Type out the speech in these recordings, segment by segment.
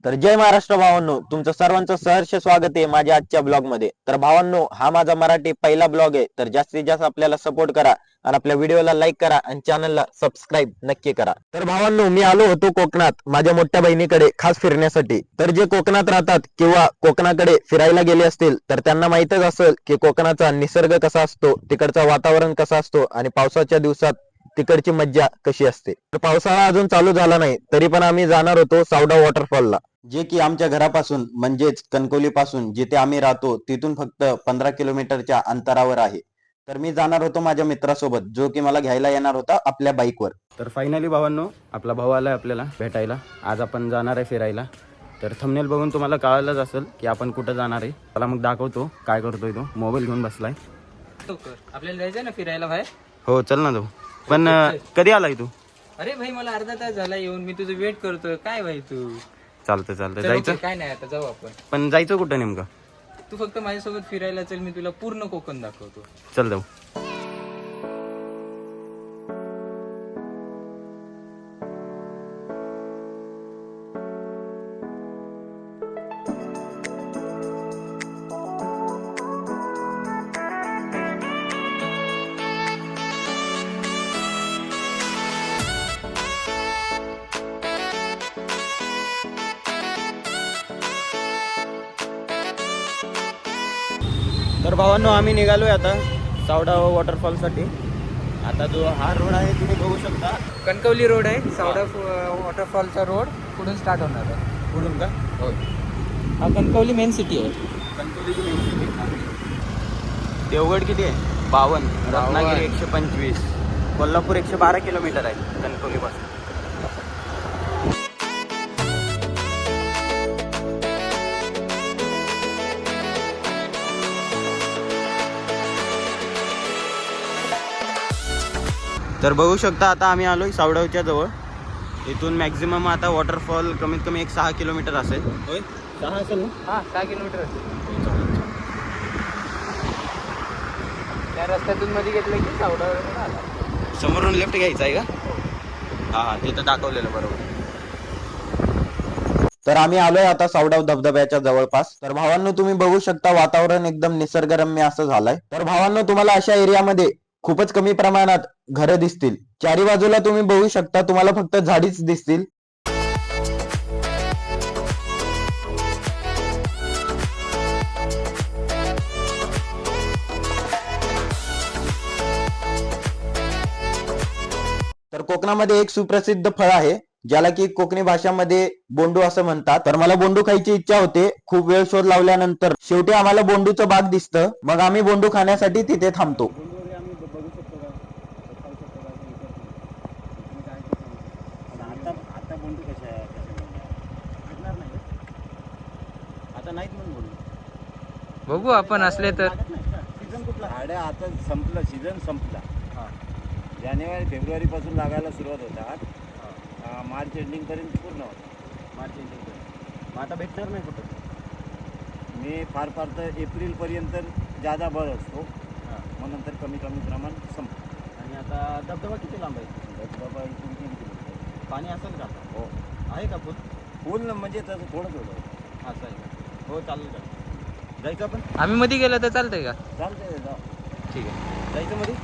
तर जय महाराष्ट्र भावांनो, तुमचं सर्वांचं सहर्ष स्वागत आहे माझ्या आजच्या ब्लॉग मध्ये. तर भावांनो, हा माझा मराठी पहिला ब्लॉग आहे. तर जास्तीत जास्त आपल्याला सपोर्ट करा आणि आपल्या व्हिडिओला लाईक करा आणि चॅनलला सबस्क्राईब नक्की करा. तर भावांनो, मी आलो होतो कोकणात माझ्या मोठ्या बहिणीकडे खास फिरण्यासाठी. तर जे कोकणात राहतात किंवा कोकणाकडे फिरायला गेले असतील तर त्यांना माहितच असेल की कोकणाचा निसर्ग कसा असतो, तिकडचं वातावरण कसं असतो आणि पावसाच्या दिवसात तिकडची मज्जा कशी असते. तर पावसाळा अजून चालू झाला नाही तरी पण आम्ही जाणार होतो सावडा वॉटरफॉलला, जे की आमच्या घरापासून म्हणजेच कणकवली पासून जिथे आम्ही राहतो तिथून फक्त 15 किलोमीटरच्या अंतरावर आहे. तर मी जाणार होतो माझ्या मित्रासोबत, जो की मला घ्यायला येणार होता आपल्या बाईकवर. तर फायनली भावांनो, आपला भाऊ आला आहे आपल्याला भेटायला. आज आपण जाणार आहे फिरायला. तर थंबनेल बघून तुम्हाला कळालंच असेल की आपण कुठं जाणार आहे. त्याला मग दाखवतो काय करतोय तो. मोबाईल घेऊन बसलाय. आपल्याला जायचंय ना फिरायला बाहेर. हो चल ना जाऊ. पण कधी आलाय तू? अरे भाई, मला अर्धा तास झाला येऊन, मी तुझं वेट करतोय. काय भाई तू? चालतं चल, जायचं. okay, काय नाही, आता जाऊ आपण. पण जायचं कुठं नेमकं? तू फक्त माझ्यासोबत फिरायला चल, मी तुला पूर्ण कोकण दाखवतो. चल जाऊ. तर भावांनो, आम्ही निघालोय आता सावडा वॉटरफॉलसाठी. आता जो हा रोड आहे तुम्ही बघू शकता. कणकवली रोड आहे, सावडा वॉटरफॉलचा रोड पुढून स्टार्ट होणार आहे. पुढून का? हो, हा कणकवली मेन सिटी आहे. कणकवलीची मेन सिटी. देवगड किती आहे? 52. रत्नागिरी 125. कोल्हापूर 112 किलोमीटर आहे कणकवलीपासून. तर बघू शकता आता आम्ही आलोय सावडावच्या जवळ. इथून मॅक्झिमम आता वॉटरफॉल कमीत कमी 6 किलोमीटर असेल. होय, 6 असेल ना? हा, 6 किलोमीटर असेल. त्या रस्त्यातून मध्ये घेतलं की सावडा आला. समोरून लेफ्ट घ्यायचं आहे का? हा, तिथं दाखवलेलं बरोबर. तर आम्ही आलोय आता सावडाव धबधब्याच्या जवळपास. तर भावांनो, तुम्ही बघू शकता वातावरण एकदम निसर्गरम्य असं झालंय. तर भावांनो, तुम्हाला अशा एरियामध्ये खूपच कमी प्रमाणात घरं दिसतील. चारी बाजूला तुम्ही बघू शकता तुम्हाला फक्त झाडीच दिसतील. तर कोकणामध्ये एक सुप्रसिद्ध फळ आहे ज्याला की कोकणी भाषामध्ये बोंडू असं म्हणतात. तर मला बोंडू खायची इच्छा होते. खूप वेळ शोध लावल्यानंतर शेवटी आम्हाला बोंडूचं बाग दिसतं. मग आम्ही बोंडू खाण्यासाठी तिथे थांबतो. आता बोंडू कशा भेटणार नाही. आता नाहीत म्हणून बोलू. बघू आपण असले तर. सीझन कुठला? झाडं आता संपलं, सीझन संपला. जानेवारी फेब्रुवारी पासून लागायला सुरुवात होतात. मार्च एंडिंग पर्यंत पूर्ण होतं. March ending. मग आता भेटणार नाही कुठं. मे फार फार तर एप्रिल पर्यंत जादा बळ असतो. मग नंतर कमी कमी प्रमाण संपतं. आणि आता धबधबा किती लांब आहे? धबधबा इथून 3 किलोमीटर. पाणी असेल का आता? हो, आहे का फुल? फुल म्हणजे तसं थोडं थोडं. असं आहे का? हो चालेल का? जायचं आपण? आम्ही मध्ये गेलो तर चालतंय का? चालतंय, जाऊ. ठीक आहे, जायचं मध्ये.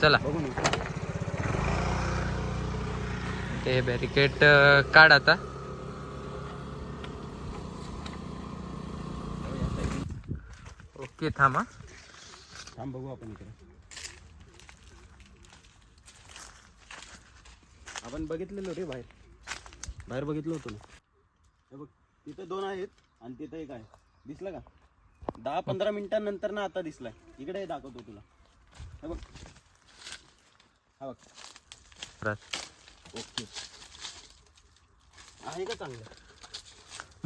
चला. बघून येऊ. ते बॅरिकेड काढ आता. ओके, थांबा. थांब बघू आपण इकडे. आपण बघितलेलो रे बाहेर बघितलं होतं ना. हे बघ, तिथं 2 आहेत आणि तिथं एक आहे. दिसलं का? 10-15 मिनिटांनंतर ना आता दिसलाय. इकडे दाखवतो तुला. हे बघ, हा बघ. ओके, आहे का चांगलं?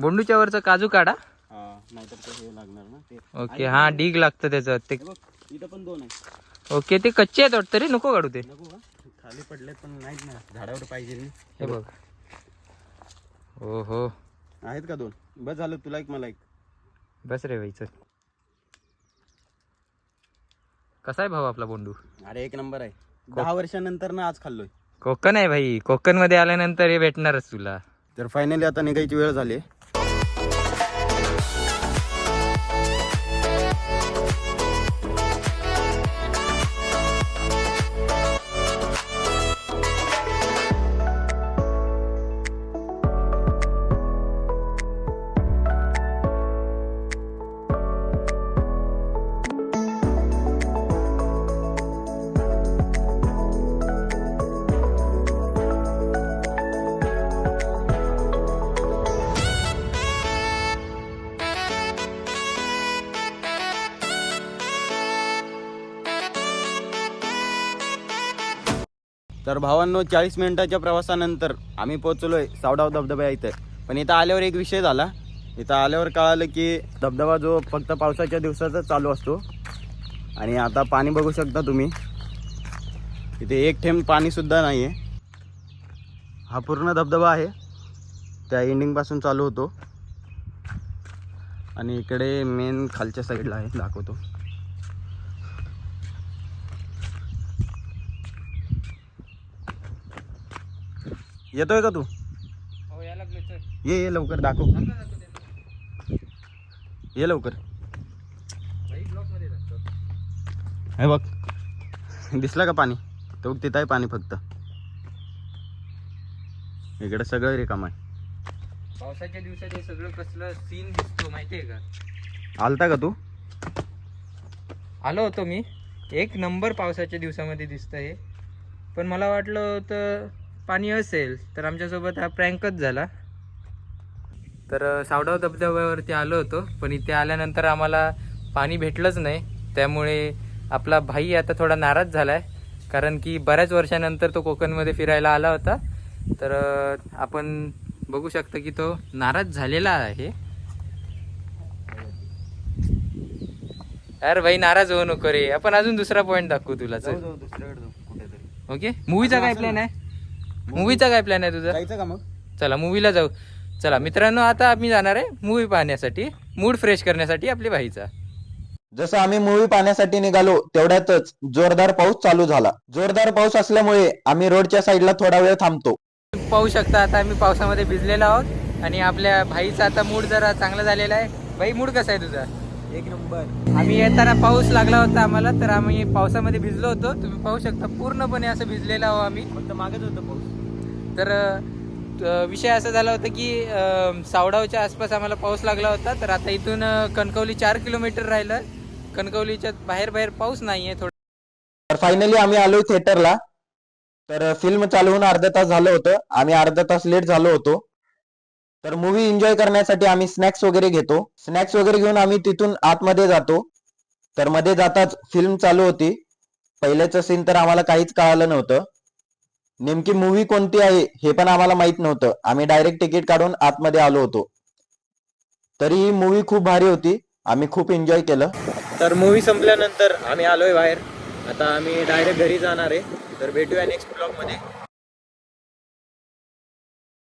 बोंडूच्या वरचं काजू काढा. हा, नाहीतर ते हे लागणार ना ते. ओके, हा डीग लागतं त्याचं ते. हे बघ, इथं पण 2 आहेत. ओके, ते कच्चे आहेत वाटतं रे, नको काढू ते. नको का? खाली पडलेत पण नाहीत ना, झाडावर पाहिजे ना. हे बघ. हो हो, आहेत का 2? बस झालं, तुला एक मला एक. बस रे भाई, चल. कसा आहे भाऊ आपला बोंडू? अरे एक नंबर आहे. 10 वर्षानंतर ना आज खाल्लोय. कोकण आहे भाई, कोकण मध्ये आल्यानंतर हे भेटणारच तुला. तर फायनली आता निघायची वेळ झाली. तर भावांनो 40 मिनिटाच्या प्रवासानंतर आम्ही पोहोचलोय सावडाव धबधबा इथे. पण इथं आल्यावर एक विषय झाला. इथं आल्यावर कळालं की धबधबा जो फक्त पावसाच्या दिवसातच चालू असतो. आणि आता पाणी बघू शकता तुम्ही, इथे एक थेंब पाणीसुद्धा नाही आहे. हा पूर्ण धबधबा आहे, त्या एंडिंगपासून चालू होतो. आणि इकडे मेन खालच्या साईडला आहे, दाखवतो. येतोय का तू? हो या लागलो सर. ये लवकर दाखव, ये लवकर. ब्लॉकमध्ये जातो. हे बघ, दिसलं का पाणी? तो तिथं आहे पाणी फक्त. इकडे सगळं रिकाम आहे. पावसाच्या दिवसात हे सगळं कसलं सीन दिसतो माहितीये का? आलता का तू? आलो होतो मी. एक नंबर पावसाच्या दिवसामध्ये दिसतं हे. पण मला वाटलं होतं पाणी असेल, तर आमच्यासोबत हा प्रँकच झाला. तर सावडाव धबधब्यावरती आलो होतो, पण इथे आल्यानंतर आम्हाला पाणी भेटलंच नाही. त्यामुळे आपला भाई आता थोडा नाराज झाला आहे, कारण की बऱ्याच वर्षानंतर तो कोकणमध्ये फिरायला आला होता. तर आपण बघू शकता की तो नाराज झालेला आहे. अरे भाई नाराज होऊ नको रे, आपण अजून दुसरा पॉईंट दाखवू तुला. चल दुसऱ्याकडे जाऊ कुठेतरी. ओके, मूवीचा काय प्लॅन आहे? मूवीचा काय प्लॅन आहे तुझा? जायचं का मग? चला मूवीला जाऊ. चला मित्रांनो, आता आम्ही जाणार आहे मूवी पाहण्यासाठी, मूड फ्रेश करण्यासाठी आपल्या भाईचा. जसं आम्ही मूवी पाहण्यासाठी निघालो तेवढ्यातच जोरदार पाऊस चालू झाला. जोरदार पाऊस असल्यामुळे आम्ही रोडच्या साईडला थोडा वेळ थांबतो. पाहू शकता आता आम्ही पावसामध्ये भिजलेलो आहोत आणि आपल्या भाईचा आता मूड जरा चांगला झालेला आहे. भाई मूड कसा आहे तुझा? एक नंबर. आम्ही येताना पाऊस लागला होता आम्हाला, तर आम्ही पावसामध्ये भिजलो होतो. तुम्ही पाहू शकता पूर्णपणे असं भिजलेलो आहो आम्ही. फक्त मागच होतं पाऊस. तर विषय असा झाला होता की सावडावच्या आसपास आम्हाला पाऊस लागला होता. तर आता इथून कणकवली 4 किलोमीटर राहिलं. कणकवलीच्या बाहेर पाऊस नाही आहे थोडं. तर फायनली आम्ही आलोय थिएटरला. तर फिल्म चालू होऊन अर्धा तास झालं होतं. आम्ही अर्धा तास लेट झालो होतो. तर मूवी एन्जॉय करण्यासाठी आम्ही स्नॅक्स वगैरे घेतो. स्नॅक्स वगैरे घेऊन आम्ही तिथून आतमध्ये जातो. तर मध्ये जाताच फिल्म चालू होती. पहिल्याचं सीन तर आम्हाला काहीच कळालं नव्हतं. नेमकी मूवी कोणती आहे हे पण आम्हाला माहित नव्हतं. आम्ही डायरेक्ट तिकीट काढून आतमध्ये आलो होतो. तरी ही मूवी खूप भारी होती. आम्ही खूप एन्जॉय केलं. तर मूवी संपल्यानंतर आम्ही आलोय बाहेर. आता आम्ही डायरेक्ट घरी जाणार आहे. तर भेटूया नेक्स्ट ब्लॉगमध्ये.